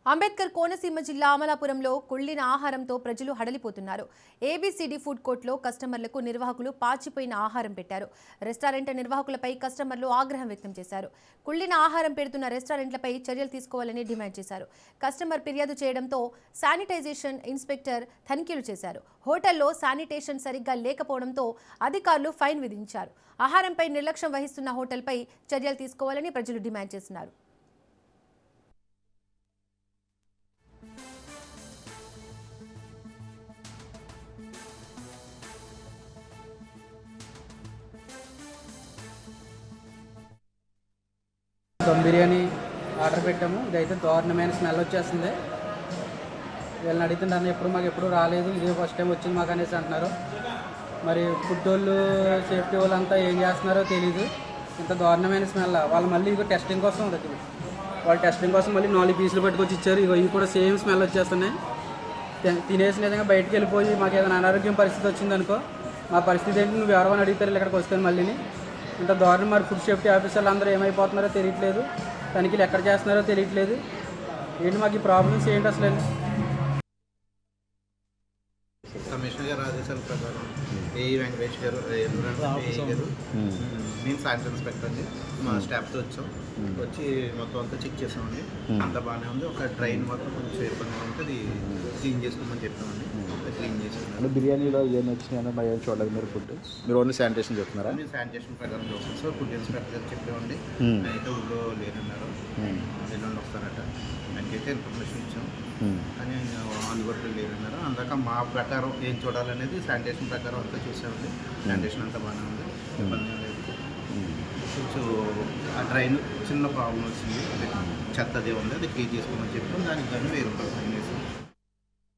అంబేద్కర్ కోనసీమ జిల్లా అమలాపురంలో కుళ్లిన ఆహారంతో ప్రజలు హడలిపోతున్నారు. ఏబీసీడీ ఫుడ్ కోర్టులో కస్టమర్లకు నిర్వాహకులు పాచిపోయిన ఆహారం పెట్టారు. రెస్టారెంట్ నిర్వాహకులపై కస్టమర్లు ఆగ్రహం వ్యక్తం చేశారు. కుళ్లిన ఆహారం పెడుతున్న రెస్టారెంట్లపై చర్యలు తీసుకోవాలని డిమాండ్ చేశారు. కస్టమర్ ఫిర్యాదు చేయడంతో శానిటైజేషన్ ఇన్స్పెక్టర్ తనిఖీలు చేశారు. హోటల్లో శానిటేషన్ సరిగ్గా లేకపోవడంతో అధికారులు ఫైన్ విధించారు. ఆహారంపై నిర్లక్ష్యం వహిస్తున్న హోటల్పై చర్యలు తీసుకోవాలని ప్రజలు డిమాండ్ చేస్తున్నారు. దమ్ బిర్యానీ ఆర్డర్ పెట్టాము. ఇదైతే దారుణమైన స్మెల్ వచ్చేస్తుంది. వీళ్ళని అడుగుతుంటాను, మాకు ఎప్పుడు రాలేదు, ఇదే ఫస్ట్ టైం వచ్చింది మాకు అనేసి అంటున్నారు. మరి ఫుడ్ వాళ్ళు సేఫ్టీ వాళ్ళు అంతా ఏం చేస్తున్నారో తెలీదు. ఇంత దారుణమైన స్మెల్. వాళ్ళు మళ్ళీ ఇక టెస్టింగ్ కోసం దగ్గర వాళ్ళు టెస్టింగ్ కోసం మళ్ళీ 4 పీసులు పట్టుకొచ్చి ఇచ్చారు. ఇవి కూడా సేమ్ స్మెల్ వచ్చేస్తున్నాయి. తినేసి నిజంగా బయటకు వెళ్ళిపోయి మాకు ఏదైనా అనారోగ్యం పరిస్థితి వచ్చిందనుకో, మా పరిస్థితి ఏంటి, నువ్వు ఎవరైనా అడుగుతారు ఇక్కడికి వస్తాను మళ్ళీని. ఇంత దారుణం. మరి ఫుడ్ సేఫ్టీ ఆఫీసర్లు అందరూ ఏమైపోతున్నారో తెలియట్లేదు, తనిఖీలు ఎక్కడ చేస్తున్నారో తెలియట్లేదు. ఏంటి మాకు ఈ ప్రాబ్లమ్స్ ఏంటి అసలు? కమిషనర్ గారు ఆదేశాల ప్రకారం ఏఈ వెంకటేష్ గారు నేను శానిటరీ ఇన్స్పెక్టర్ అండి. మా స్టాఫ్తో వచ్చి మొత్తం అంతా చెక్ చేసామండి. అంతా బాగానే ఉంది. ఒక డ్రైన్ మొత్తం కొంచెం ఇబ్బందిగా ఉంటే అది క్లీన్ చేసుకోమని చెప్పామండి. క్లీన్ చేసుకున్నాను. బిర్యానీలో ఏం వచ్చినాయో మా ఏం చూడలేదు. మీరు ఫుడ్ మీరు ఓన్లీ శానిటేషన్ చెప్తున్నారా? మేము శానిటేషన్ ప్రకారం చూస్తాం సార్. ఫుడ్ ఇన్స్పెక్టర్ గారు చెప్పామండి. అయితే ఊళ్ళో లేరన్నారు, ఎల్లుండి వస్తారట. దానికైతే ఇన్ఫర్మేషన్ ఇచ్చాం, కానీ అందుబాటులో లేరన్నారు. అందాక మా ప్రకారం ఏం చూడాలనేది శానిటేషన్ ప్రకారం అంతా చూసామండి. శానిటేషన్ అంతా బాగానే ఉంది, ఇబ్బంది లేదు. కొంచెం ఆ డ్రైన్ చిన్న ప్రాబ్లం వచ్చింది, చెత్త అదే ఉంది, అది క్లీన్ చేసుకోమని చెప్పాం. దానికి కానీ 1000 రూపాయలు